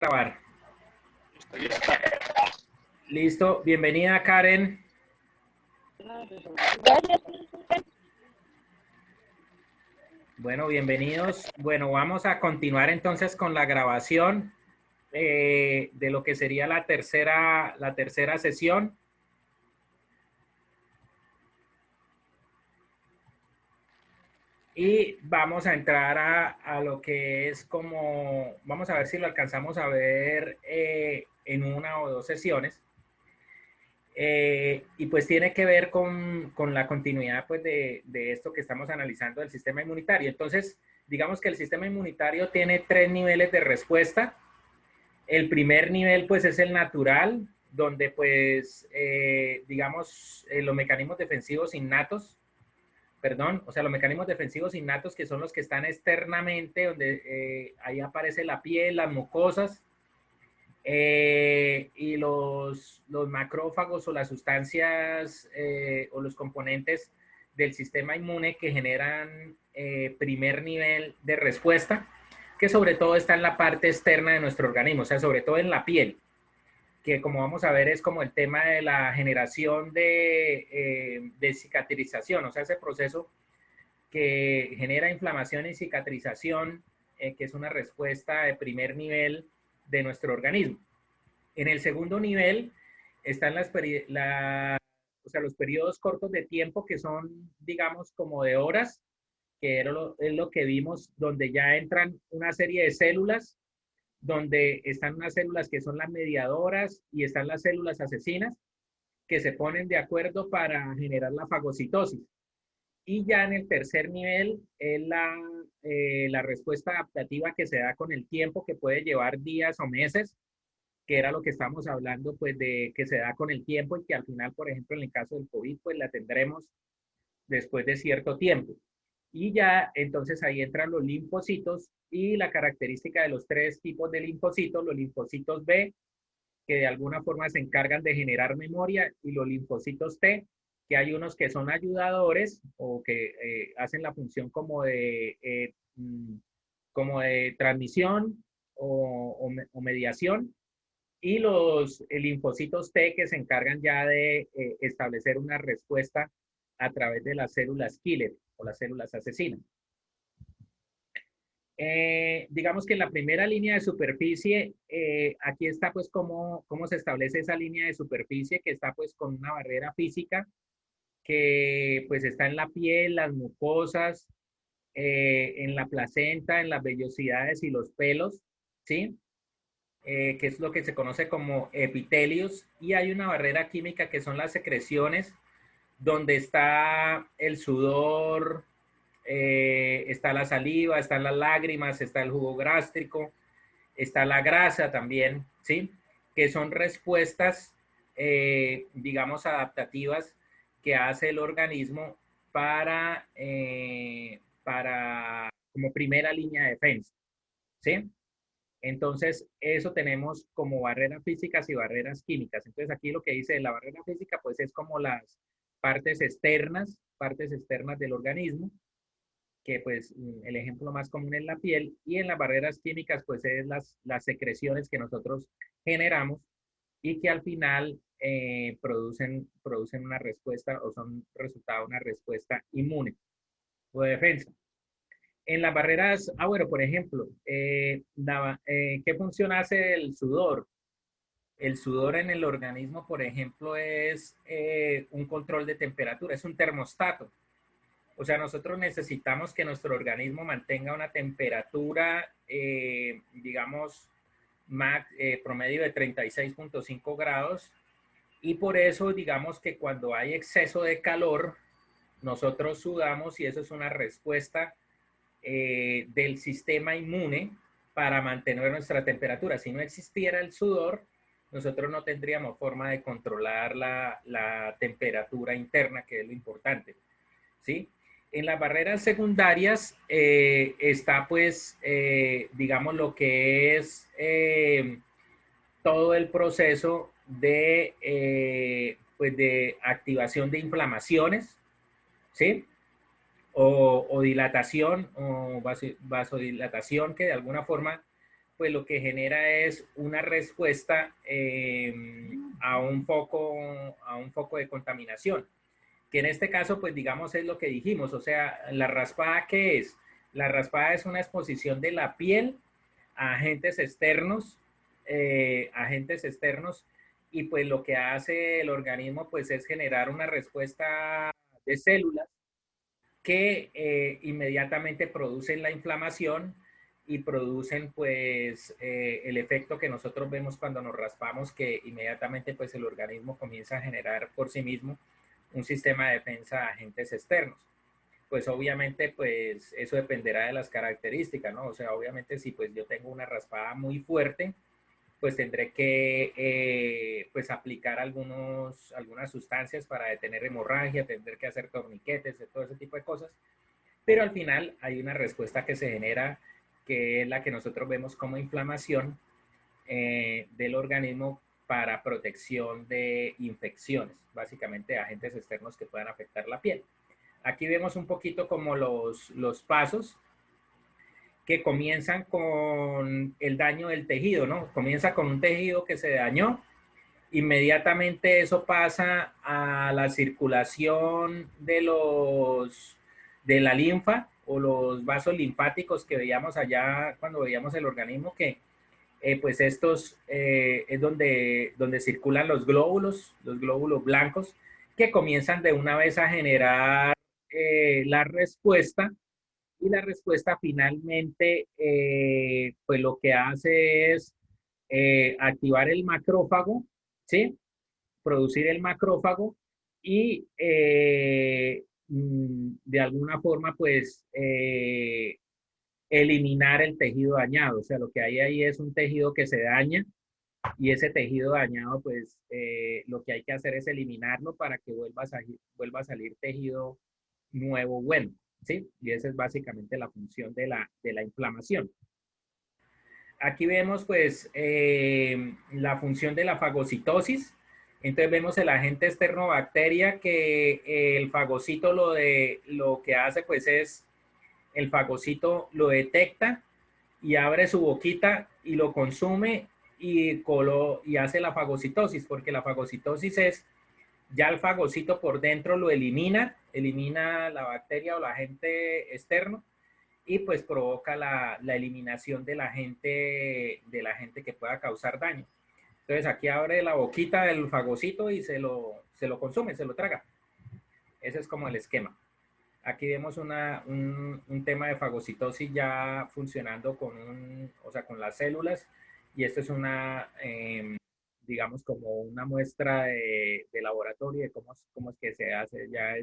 Grabar. Listo, bienvenida Karen. Gracias. Bueno, bienvenidos. Bueno, vamos a continuar entonces con la grabación de lo que sería la tercera sesión. Y vamos a entrar a lo que es como, vamos a ver si lo alcanzamos a ver en una o dos sesiones. Y pues tiene que ver con la continuidad pues de esto que estamos analizando del sistema inmunitario. Entonces, digamos que el sistema inmunitario tiene tres niveles de respuesta. El primer nivel pues es el natural, donde pues digamos los mecanismos defensivos innatos, los mecanismos defensivos innatos que son los que están externamente, donde ahí aparece la piel, las mucosas, y los macrófagos o las sustancias o los componentes del sistema inmune que generan primer nivel de respuesta, que sobre todo está en la parte externa de nuestro organismo, o sea, sobre todo en la piel, que como vamos a ver es como el tema de la generación de cicatrización, o sea, ese proceso que genera inflamación y cicatrización, que es una respuesta de primer nivel de nuestro organismo. En el segundo nivel están o sea, los periodos cortos de tiempo que son, digamos, como de horas, que es lo que vimos, donde ya entran una serie de células, donde están unas células que son las mediadoras y están las células asesinas, que se ponen de acuerdo para generar la fagocitosis. Y ya en el tercer nivel es la respuesta adaptativa que se da con el tiempo, que puede llevar días o meses, que era lo que estamos hablando, pues de que se da con el tiempo y que al final, por ejemplo, en el caso del COVID, pues la tendremos después de cierto tiempo. Y ya entonces ahí entran los linfocitos y la característica de los tres tipos de linfocitos, los linfocitos B, que de alguna forma se encargan de generar memoria, y los linfocitos T, que hay unos que son ayudadores o que hacen la función como de transmisión o mediación, y los linfocitos T que se encargan ya de establecer una respuesta a través de las células killer o las células asesinas. Digamos que en la primera línea de superficie, aquí está pues cómo se establece esa línea de superficie, que está pues con una barrera física que pues está en la piel, las mucosas, en la placenta, en las vellosidades y los pelos, ¿sí? Que es lo que se conoce como epitelios, y hay una barrera química que son las secreciones, donde está el sudor, está la saliva, están las lágrimas, está el jugo gástrico, está la grasa también, ¿sí? Que son respuestas, digamos, adaptativas que hace el organismo como primera línea de defensa, ¿sí? Entonces, eso tenemos como barreras físicas y barreras químicas. Entonces, aquí lo que dice la barrera física, pues es como las partes externas del organismo, que pues el ejemplo más común es la piel, y en las barreras químicas, pues es las secreciones que nosotros generamos y que al final producen una respuesta o son resultado de una respuesta inmune o de defensa. En las barreras, bueno, por ejemplo, ¿qué función hace el sudor? El sudor en el organismo, por ejemplo, es un control de temperatura, es un termostato. O sea, nosotros necesitamos que nuestro organismo mantenga una temperatura, digamos, promedio de 36.5 grados. Y por eso, digamos que cuando hay exceso de calor, nosotros sudamos, y eso es una respuesta del sistema inmune para mantener nuestra temperatura. Si no existiera el sudor, nosotros no tendríamos forma de controlar la temperatura interna, que es lo importante, ¿sí? En las barreras secundarias está pues, digamos, lo que es todo el proceso pues de activación de inflamaciones, ¿sí? O dilatación o vasodilatación, que de alguna forma pues lo que genera es una respuesta a un foco de contaminación, que en este caso, pues digamos, es lo que dijimos, o sea, la raspada, ¿qué es? La raspada es una exposición de la piel a agentes externos, y pues lo que hace el organismo, pues es generar una respuesta de células que inmediatamente producen la inflamación y producen pues el efecto que nosotros vemos cuando nos raspamos, que inmediatamente pues el organismo comienza a generar por sí mismo un sistema de defensa a agentes externos. Pues obviamente pues eso dependerá de las características, ¿no? O sea, obviamente si pues yo tengo una raspada muy fuerte, pues tendré que pues aplicar algunas sustancias para detener hemorragia, tendré que hacer torniquetes, todo ese tipo de cosas, pero al final hay una respuesta que se genera, que es la que nosotros vemos como inflamación del organismo para protección de infecciones, básicamente de agentes externos que puedan afectar la piel. Aquí vemos un poquito como los pasos que comienzan con el daño del tejido, ¿no? Comienza con un tejido que se dañó, inmediatamente eso pasa a la circulación de la linfa o los vasos linfáticos que veíamos allá cuando veíamos el organismo, que pues estos es donde circulan los glóbulos blancos, que comienzan de una vez a generar la respuesta, y la respuesta finalmente pues lo que hace es activar el macrófago, ¿sí? Producir el macrófago y de alguna forma pues eliminar el tejido dañado. O sea, lo que hay ahí es un tejido que se daña, y ese tejido dañado pues lo que hay que hacer es eliminarlo para que vuelva a salir tejido nuevo bueno, ¿sí? Y esa es básicamente la función de la inflamación. Aquí vemos pues la función de la fagocitosis. Entonces vemos el agente externo bacteria, que el fagocito lo que hace pues es, el fagocito lo detecta y abre su boquita y lo consume, y hace la fagocitosis, porque la fagocitosis es, ya el fagocito por dentro lo elimina la bacteria o el agente externo, y pues provoca la eliminación del agente que pueda causar daño. Entonces aquí abre la boquita del fagocito y se lo consume, se lo traga. Ese es como el esquema. Aquí vemos un tema de fagocitosis ya funcionando o sea, con las células, y esto es digamos, como una muestra de laboratorio de cómo es que se hace ya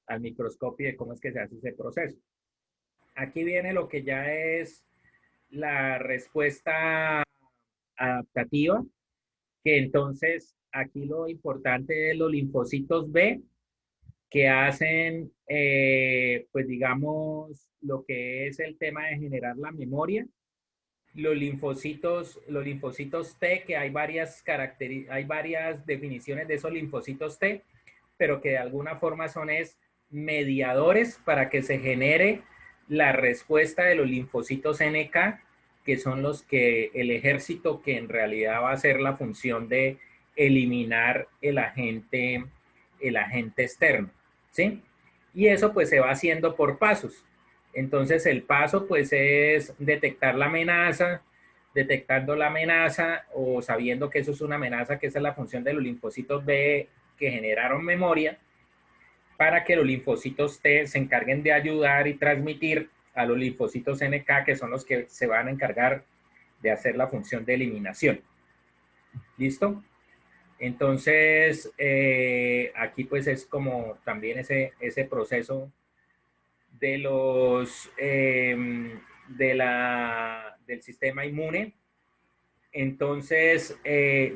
al microscopio, de cómo es que se hace ese proceso. Aquí viene lo que ya es la respuesta adaptativa, que entonces aquí lo importante es los linfocitos B, que hacen, pues digamos, lo que es el tema de generar la memoria. Los linfocitos T, que hay varias definiciones de esos linfocitos T, pero que de alguna forma son mediadores para que se genere la respuesta de los linfocitos NK, que son el ejército que en realidad va a hacer la función de eliminar el agente externo, ¿sí? Y eso pues se va haciendo por pasos. Entonces el paso pues es detectar la amenaza, detectando la amenaza o sabiendo que eso es una amenaza, que esa es la función de los linfocitos B que generaron memoria, para que los linfocitos T se encarguen de ayudar y transmitir a los linfocitos NK, que son los que se van a encargar de hacer la función de eliminación. ¿Listo? Entonces, aquí pues es como también ese proceso de del sistema inmune. Entonces,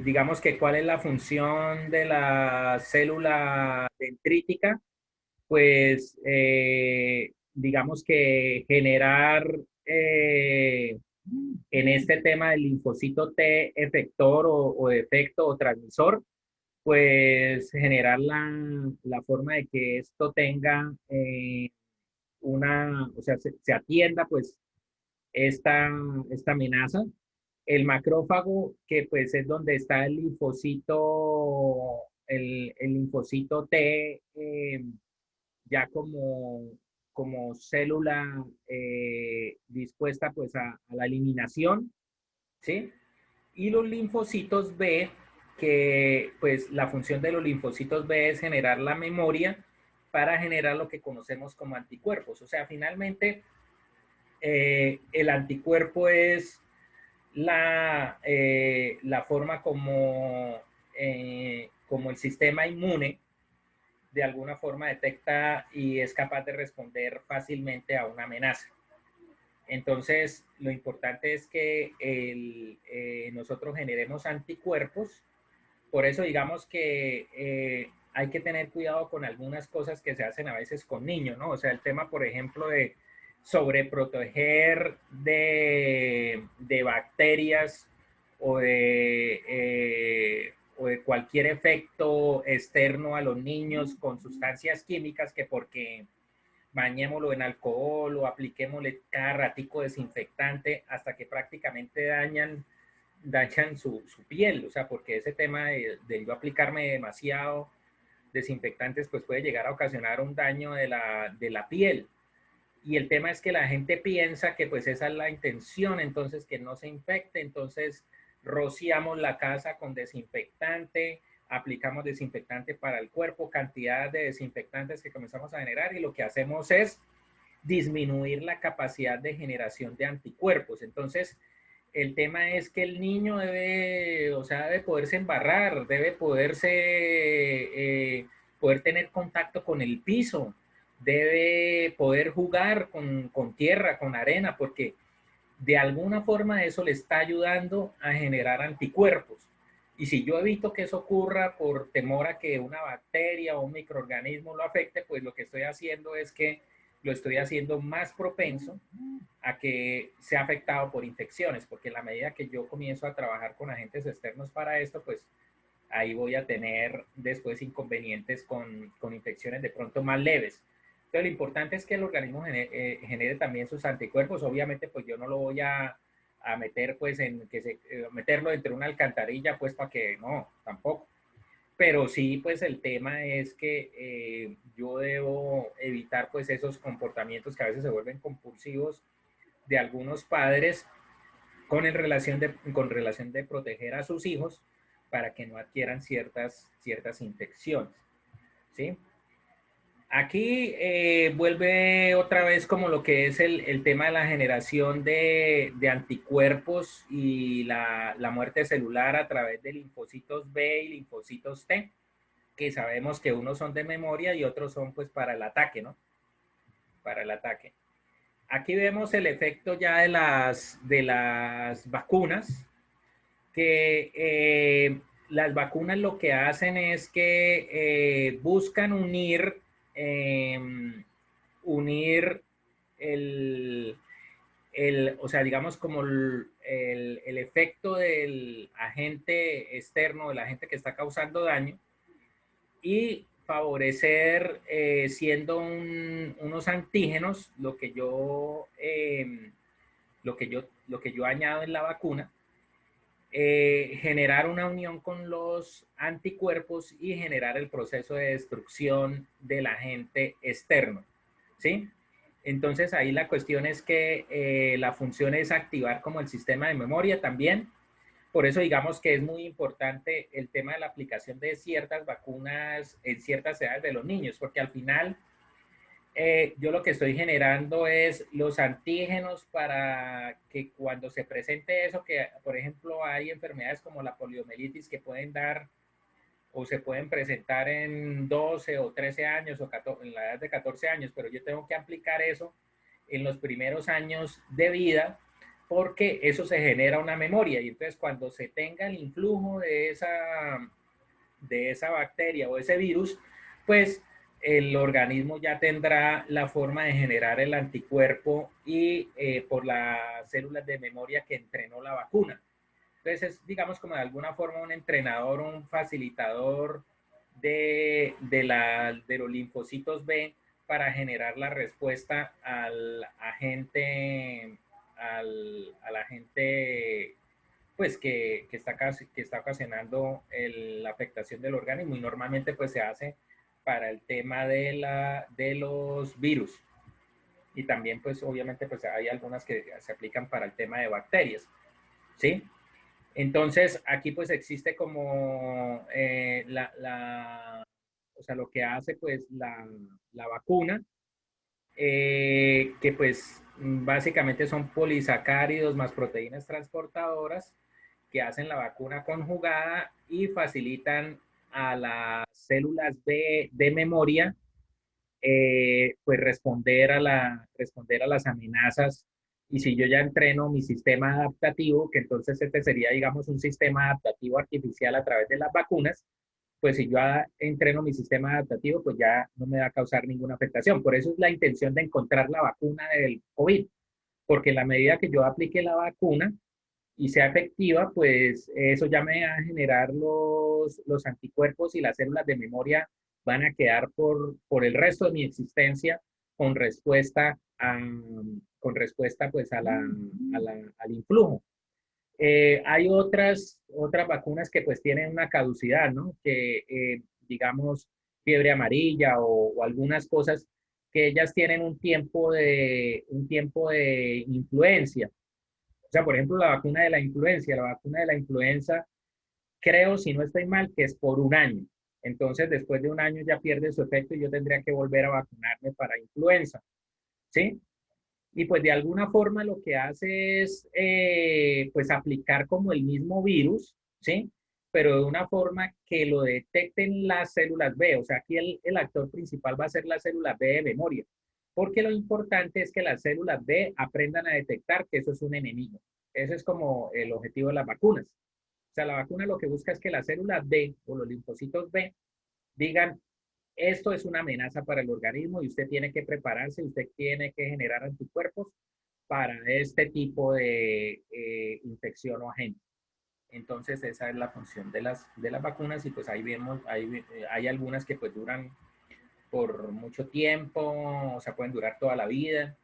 digamos que cuál es la función de la célula dendrítica, pues digamos que generar en este tema del linfocito T efector o efecto o transmisor, pues generar la forma de que esto tenga o sea, se atienda pues esta amenaza. El macrófago, que pues es donde está el linfocito T, ya como célula dispuesta pues a la eliminación, ¿sí? Y los linfocitos B, que pues la función de los linfocitos B es generar la memoria para generar lo que conocemos como anticuerpos. O sea, finalmente el anticuerpo es la forma como el sistema inmune de alguna forma detecta y es capaz de responder fácilmente a una amenaza. Entonces, lo importante es que nosotros generemos anticuerpos. Por eso, digamos que hay que tener cuidado con algunas cosas que se hacen a veces con niños, ¿no? O sea, el tema, por ejemplo, de sobreproteger de bacterias o de cualquier efecto externo a los niños con sustancias químicas que porque bañémoslo en alcohol o apliquémosle cada ratico desinfectante hasta que prácticamente dañan su piel, o sea, porque ese tema de yo aplicarme demasiado desinfectantes pues puede llegar a ocasionar un daño de la piel. Y el tema es que la gente piensa que pues esa es la intención, entonces que no se infecte, entonces rociamos la casa con desinfectante, aplicamos desinfectante para el cuerpo, cantidad de desinfectantes que comenzamos a generar y lo que hacemos es disminuir la capacidad de generación de anticuerpos. Entonces, el tema es que el niño debe, o sea, debe poderse embarrar, debe poder tener contacto con el piso, debe poder jugar con tierra, con arena, porque de alguna forma eso le está ayudando a generar anticuerpos. Y si yo evito que eso ocurra por temor a que una bacteria o un microorganismo lo afecte, pues lo que estoy haciendo es que lo estoy haciendo más propenso a que sea afectado por infecciones, porque en la medida que yo comienzo a trabajar con agentes externos para esto, pues ahí voy a tener después inconvenientes con infecciones de pronto más leves. Entonces, lo importante es que el organismo genere también sus anticuerpos. Obviamente, pues yo no lo voy a meter, pues, meterlo dentro de una alcantarilla, pues, para que no, tampoco. Pero sí, pues, el tema es que yo debo evitar, pues, esos comportamientos que a veces se vuelven compulsivos de algunos padres con relación de proteger a sus hijos para que no adquieran ciertas infecciones, ¿sí? Aquí vuelve otra vez como lo que es el tema de la generación de anticuerpos y la muerte celular a través de linfocitos B y linfocitos T, que sabemos que unos son de memoria y otros son pues para el ataque, ¿no? Para el ataque. Aquí vemos el efecto ya de las vacunas, que las vacunas lo que hacen es que buscan eh, unir el, o sea, digamos como el efecto del agente externo, del agente que está causando daño, y favorecer siendo unos antígenos, lo que yo añado en la vacuna, generar una unión con los anticuerpos y generar el proceso de destrucción del agente externo, ¿sí? Entonces ahí la cuestión es que la función es activar como el sistema de memoria también. Por eso digamos que es muy importante el tema de la aplicación de ciertas vacunas en ciertas edades de los niños, porque al final yo lo que estoy generando es los antígenos para que cuando se presente eso, que por ejemplo hay enfermedades como la poliomielitis que pueden dar o se pueden presentar en 12 o 13 años o 14, en la edad de 14 años, pero yo tengo que aplicar eso en los primeros años de vida porque eso se genera una memoria y entonces cuando se tenga el influjo de esa bacteria o ese virus, pues el organismo ya tendrá la forma de generar el anticuerpo y por las células de memoria que entrenó la vacuna. Entonces es, digamos, como de alguna forma un entrenador, un facilitador de los linfocitos B para generar la respuesta al agente pues que está ocasionando la afectación del organismo, y normalmente pues se hace para el tema de los virus, y también pues obviamente pues hay algunas que se aplican para el tema de bacterias, ¿sí? Entonces aquí pues existe como o sea, lo que hace pues la vacuna, que pues básicamente son polisacáridos más proteínas transportadoras que hacen la vacuna conjugada y facilitan a las células de memoria, pues responder a las amenazas. Y si yo ya entreno mi sistema adaptativo, que entonces este sería, digamos, un sistema adaptativo artificial a través de las vacunas, pues si yo entreno mi sistema adaptativo, pues ya no me va a causar ninguna afectación. Por eso es la intención de encontrar la vacuna del COVID, porque en la medida que yo aplique la vacuna y sea efectiva, pues eso ya me va a generar los anticuerpos, y las células de memoria van a quedar por el resto de mi existencia con respuesta, con respuesta pues al influjo. Hay otras vacunas que pues tienen una caducidad, ¿no? Que digamos fiebre amarilla o algunas cosas que ellas tienen un tiempo de influencia. O sea, por ejemplo, la vacuna de la influenza, creo, si no estoy mal, que es por un año. Entonces, después de un año ya pierde su efecto y yo tendría que volver a vacunarme para influenza, ¿sí? Y pues de alguna forma lo que hace es, pues, aplicar como el mismo virus, ¿sí? Pero de una forma que lo detecten las células B. O sea, aquí el actor principal va a ser la célula B de memoria, porque lo importante es que las células B aprendan a detectar que eso es un enemigo. Ese es como el objetivo de las vacunas. O sea, la vacuna lo que busca es que las células B o los linfocitos B digan, esto es una amenaza para el organismo y usted tiene que prepararse, usted tiene que generar anticuerpos para este tipo de infección o agente. Entonces, esa es la función de las vacunas, y pues ahí vemos, hay algunas que pues duran por mucho tiempo, o sea, pueden durar toda la vida.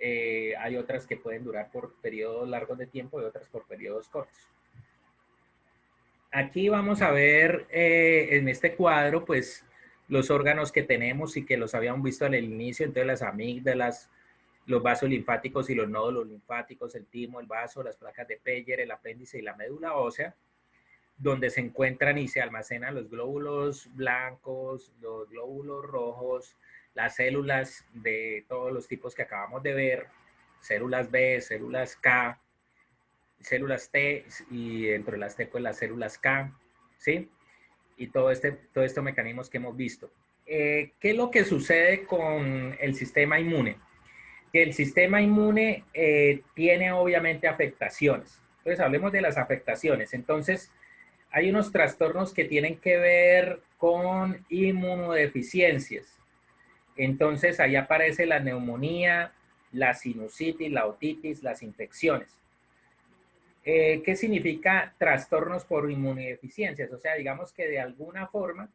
Hay otras que pueden durar por periodos largos de tiempo y otras por periodos cortos. Aquí vamos a ver en este cuadro, pues, los órganos que tenemos y que los habíamos visto al inicio. Entonces, las amígdalas, los vasos linfáticos y los nódulos linfáticos, el timo, el vaso, las placas de Peyer, el apéndice y la médula ósea, donde se encuentran y se almacenan los glóbulos blancos, los glóbulos rojos, las células de todos los tipos que acabamos de ver, células B, células K, células T, y dentro de las T, pues las células K, ¿sí? Y todo estos mecanismos que hemos visto. ¿Qué es lo que sucede con el sistema inmune? Que el sistema inmune tiene obviamente afectaciones. Entonces, hablemos de las afectaciones. Entonces, hay unos trastornos que tienen que ver con inmunodeficiencias. Entonces, ahí aparece la neumonía, la sinusitis, la otitis, las infecciones. ¿Qué significa trastornos por inmunodeficiencias? O sea, digamos que de alguna forma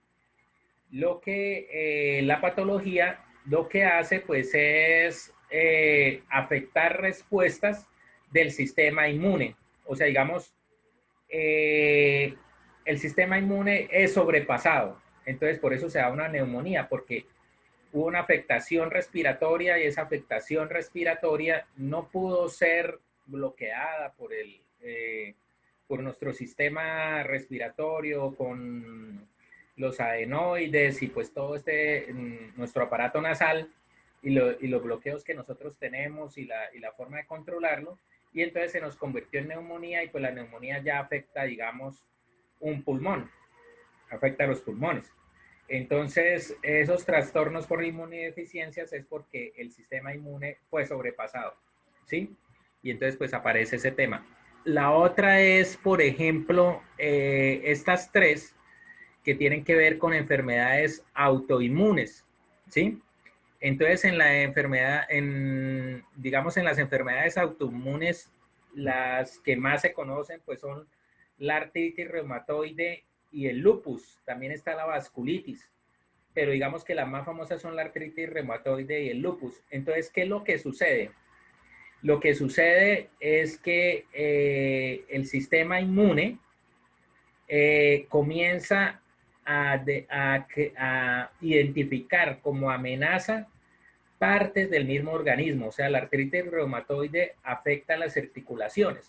la patología lo que hace pues es afectar respuestas del sistema inmune. O sea, digamos, eh, el sistema inmune es sobrepasado. Entonces, por eso se da una neumonía, porque hubo una afectación respiratoria y esa afectación respiratoria no pudo ser bloqueada por nuestro sistema respiratorio con los adenoides y pues todo nuestro aparato nasal, y los bloqueos que nosotros tenemos y la forma de controlarlo. Y entonces se nos convirtió en neumonía, y pues la neumonía ya afecta, digamos, un pulmón, afecta a los pulmones. Entonces, esos trastornos por inmunodeficiencias es porque el sistema inmune fue sobrepasado, ¿sí? Y entonces, pues aparece ese tema. La otra es, por ejemplo, estas tres que tienen que ver con enfermedades autoinmunes, ¿sí? Entonces, digamos, en las enfermedades autoinmunes, las que más se conocen, pues son la artritis reumatoide y el lupus. También está la vasculitis, pero digamos que las más famosas son la artritis reumatoide y el lupus. Entonces, ¿qué es lo que sucede? lo que sucede es que el sistema inmune comienza a identificar como amenaza partes del mismo organismo. O sea, la artritis reumatoide afecta las articulaciones.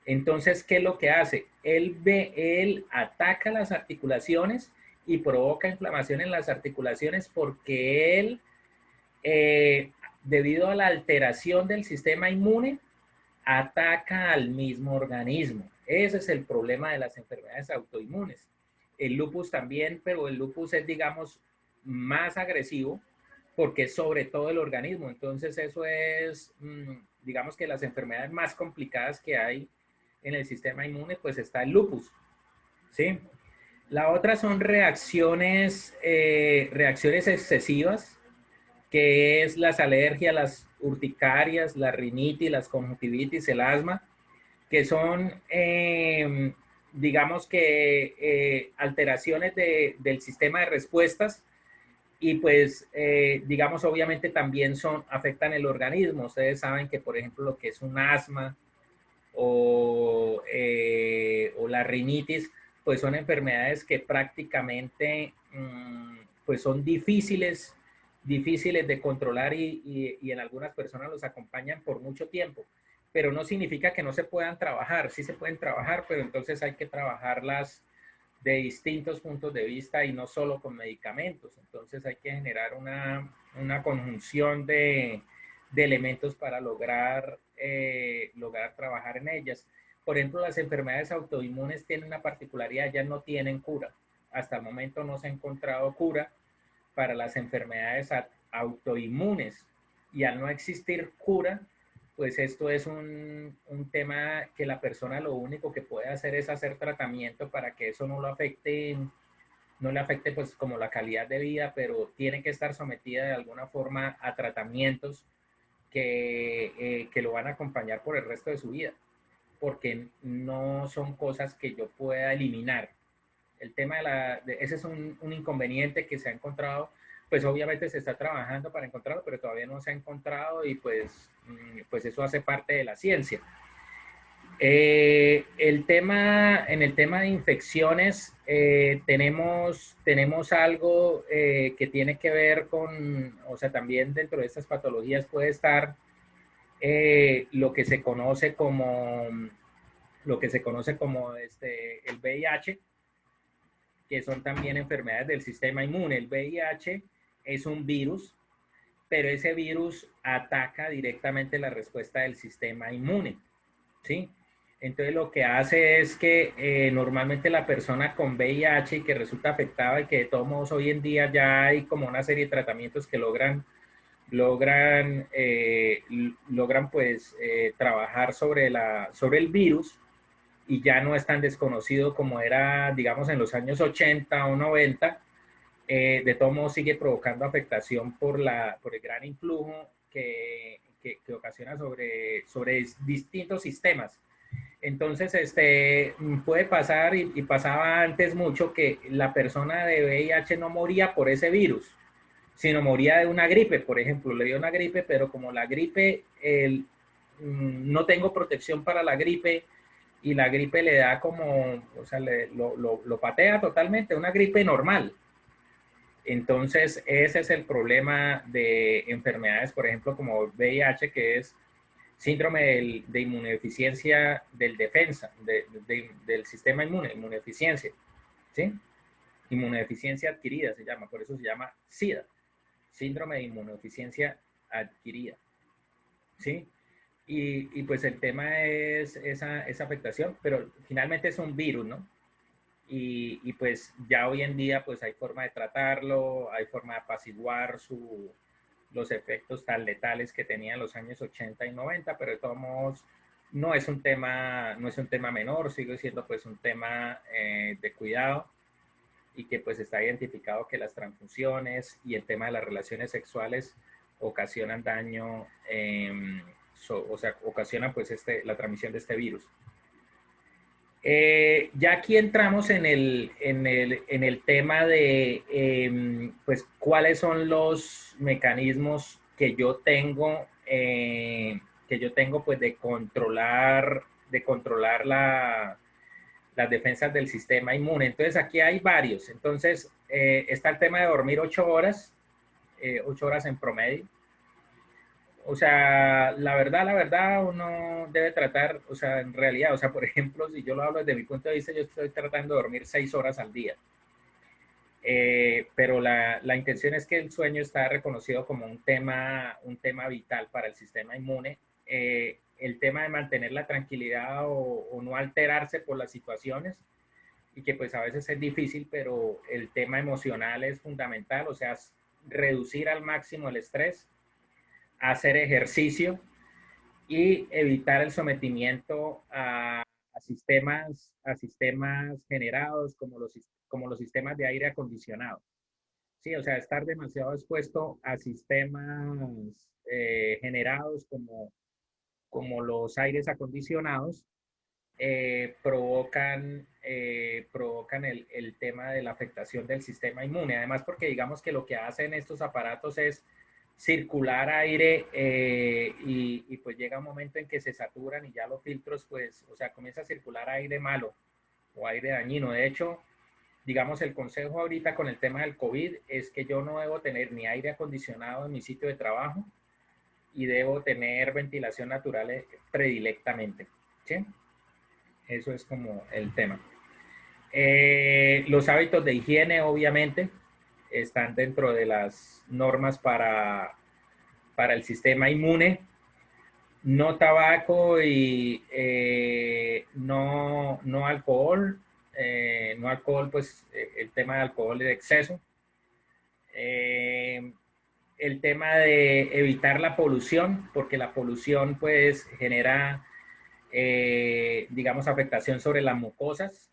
Entonces, ¿qué es lo que hace? Él ataca las articulaciones y provoca inflamación en las articulaciones porque él, debido a la alteración del sistema inmune, ataca al mismo organismo. Ese es el problema de las enfermedades autoinmunes. El lupus también, pero el lupus es, digamos, más agresivo porque es sobre todo el organismo. Entonces eso es, digamos que las enfermedades más complicadas que hay en el sistema inmune, pues está el lupus, ¿sí? La otra son reacciones excesivas, que es las alergias, las urticarias, la rinitis, las conjuntivitis, el asma, que son, digamos que, alteraciones del sistema de respuestas y pues, digamos, obviamente también afectan el organismo. Ustedes saben que, por ejemplo, lo que es un asma o la rinitis, pues son enfermedades que prácticamente pues son difíciles de controlar y en algunas personas los acompañan por mucho tiempo, pero no significa que no se puedan trabajar. Sí se pueden trabajar, pero entonces hay que trabajarlas de distintos puntos de vista y no solo con medicamentos. Entonces hay que generar una conjunción de elementos para lograr trabajar en ellas. Por ejemplo, las enfermedades autoinmunes tienen una particularidad, ya no tienen cura. Hasta el momento no se ha encontrado cura para las enfermedades autoinmunes. Y al no existir cura, pues esto es un tema que la persona lo único que puede hacer es hacer tratamiento para que eso no lo afecte, no le afecte pues como la calidad de vida, pero tiene que estar sometida de alguna forma a tratamientos que lo van a acompañar por el resto de su vida, porque no son cosas que yo pueda eliminar. El tema ese es un inconveniente que se ha encontrado, pues obviamente se está trabajando para encontrarlo, pero todavía no se ha encontrado y pues eso hace parte de la ciencia. En el tema de infecciones, tenemos algo que tiene que ver con, o sea, también dentro de estas patologías puede estar lo que se conoce como el VIH, que son también enfermedades del sistema inmune. El VIH es un virus, pero ese virus ataca directamente la respuesta del sistema inmune, ¿sí? Entonces lo que hace es que normalmente la persona con VIH y que resulta afectada y que de todos modos hoy en día ya hay como una serie de tratamientos que logran pues trabajar sobre el virus y ya no es tan desconocido como era, digamos, en los años 80 o 90. De todo modo sigue provocando afectación por el gran influjo que ocasiona sobre distintos sistemas. Entonces, puede pasar y pasaba antes mucho que la persona de VIH no moría por ese virus, sino moría de una gripe. Por ejemplo, le dio una gripe, pero como la gripe, no tengo protección para la gripe y la gripe le da como, o sea, lo patea totalmente, una gripe normal. Entonces, ese es el problema de enfermedades, por ejemplo, como VIH, que es síndrome de inmunodeficiencia del defensa, del sistema inmune, inmunodeficiencia, ¿sí? Inmunodeficiencia adquirida se llama, por eso se llama SIDA, síndrome de inmunodeficiencia adquirida, ¿sí? Y pues el tema es esa afectación, pero finalmente es un virus, ¿no? Y pues ya hoy en día pues hay forma de tratarlo, hay forma de apaciguar los efectos tan letales que tenía en los años 80 y 90, pero de todos modos no es un tema menor, sigue siendo pues un tema de cuidado y que pues está identificado que las transfusiones y el tema de las relaciones sexuales ocasionan daño, o sea, ocasionan pues la transmisión de este virus. Ya aquí entramos en el tema de, pues, cuáles son los mecanismos que yo tengo que yo tengo pues de controlar las defensas del sistema inmune. Entonces aquí hay varios. Entonces está el tema de dormir 8 horas en promedio. O sea, la verdad, uno debe tratar, o sea, en realidad, o sea, por ejemplo, si yo lo hablo desde mi punto de vista, yo estoy tratando de dormir 6 horas al día. Pero la intención es que el sueño está reconocido como un tema vital para el sistema inmune. El tema de mantener la tranquilidad o no alterarse por las situaciones, y que pues a veces es difícil, pero el tema emocional es fundamental, o sea, reducir al máximo el estrés, hacer ejercicio y evitar el sometimiento a sistemas generados como los sistemas de aire acondicionado. Sí, o sea, estar demasiado expuesto a sistemas generados como los aires acondicionados provocan el tema de la afectación del sistema inmune. Además, porque digamos que lo que hacen estos aparatos es circular aire y pues llega un momento en que se saturan y ya los filtros, pues, o sea, comienza a circular aire malo o aire dañino. De hecho, digamos, el consejo ahorita con el tema del COVID es que yo no debo tener ni aire acondicionado en mi sitio de trabajo y debo tener ventilación natural predilectamente. ¿Sí? Eso es como el tema. Los hábitos de higiene, obviamente, están dentro de las normas para el sistema inmune. No tabaco y no alcohol. No alcohol, pues el tema de alcohol de exceso. El tema de evitar la polución, porque la polución pues genera, digamos, afectación sobre las mucosas.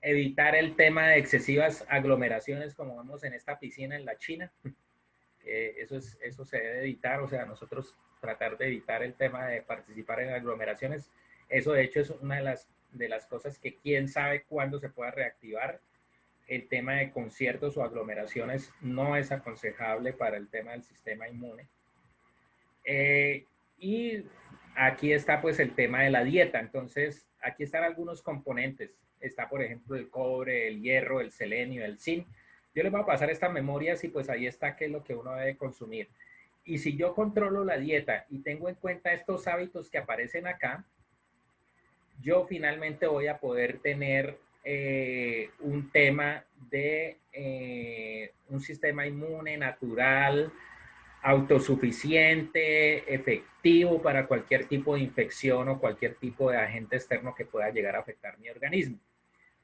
Evitar el tema de excesivas aglomeraciones, como vemos en esta piscina en la China. Eso se debe evitar, o sea, nosotros tratar de evitar el tema de participar en aglomeraciones. Eso, de hecho, es una de las cosas que quién sabe cuándo se pueda reactivar. El tema de conciertos o aglomeraciones no es aconsejable para el tema del sistema inmune. Y aquí está pues el tema de la dieta. Entonces, aquí están algunos componentes. Está, por ejemplo, el cobre, el hierro, el selenio, el zinc. Yo les voy a pasar estas memorias y pues ahí está qué es lo que uno debe consumir. Y si yo controlo la dieta y tengo en cuenta estos hábitos que aparecen acá, yo finalmente voy a poder tener un tema de un sistema inmune natural, autosuficiente, efectivo para cualquier tipo de infección o cualquier tipo de agente externo que pueda llegar a afectar mi organismo.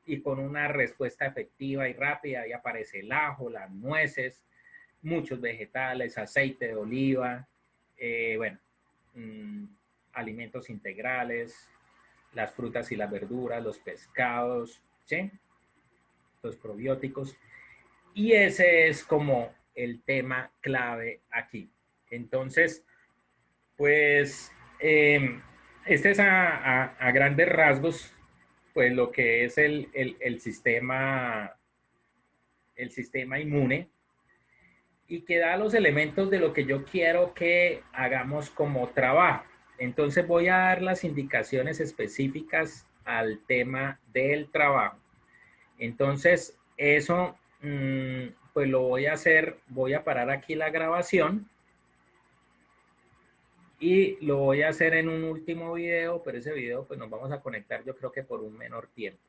Y con una respuesta efectiva y rápida, ahí aparece el ajo, las nueces, muchos vegetales, aceite de oliva, bueno, alimentos integrales, las frutas y las verduras, los pescados, ¿sí? Los probióticos. Y ese es como el tema clave aquí. Entonces, pues, este es a grandes rasgos, pues lo que es el sistema inmune, y que da los elementos de lo que yo quiero que hagamos como trabajo. Entonces voy a dar las indicaciones específicas al tema del trabajo. Entonces, eso, pues lo voy a hacer, voy a parar aquí la grabación y lo voy a hacer en un último video, pero ese video pues nos vamos a conectar yo creo que por un menor tiempo.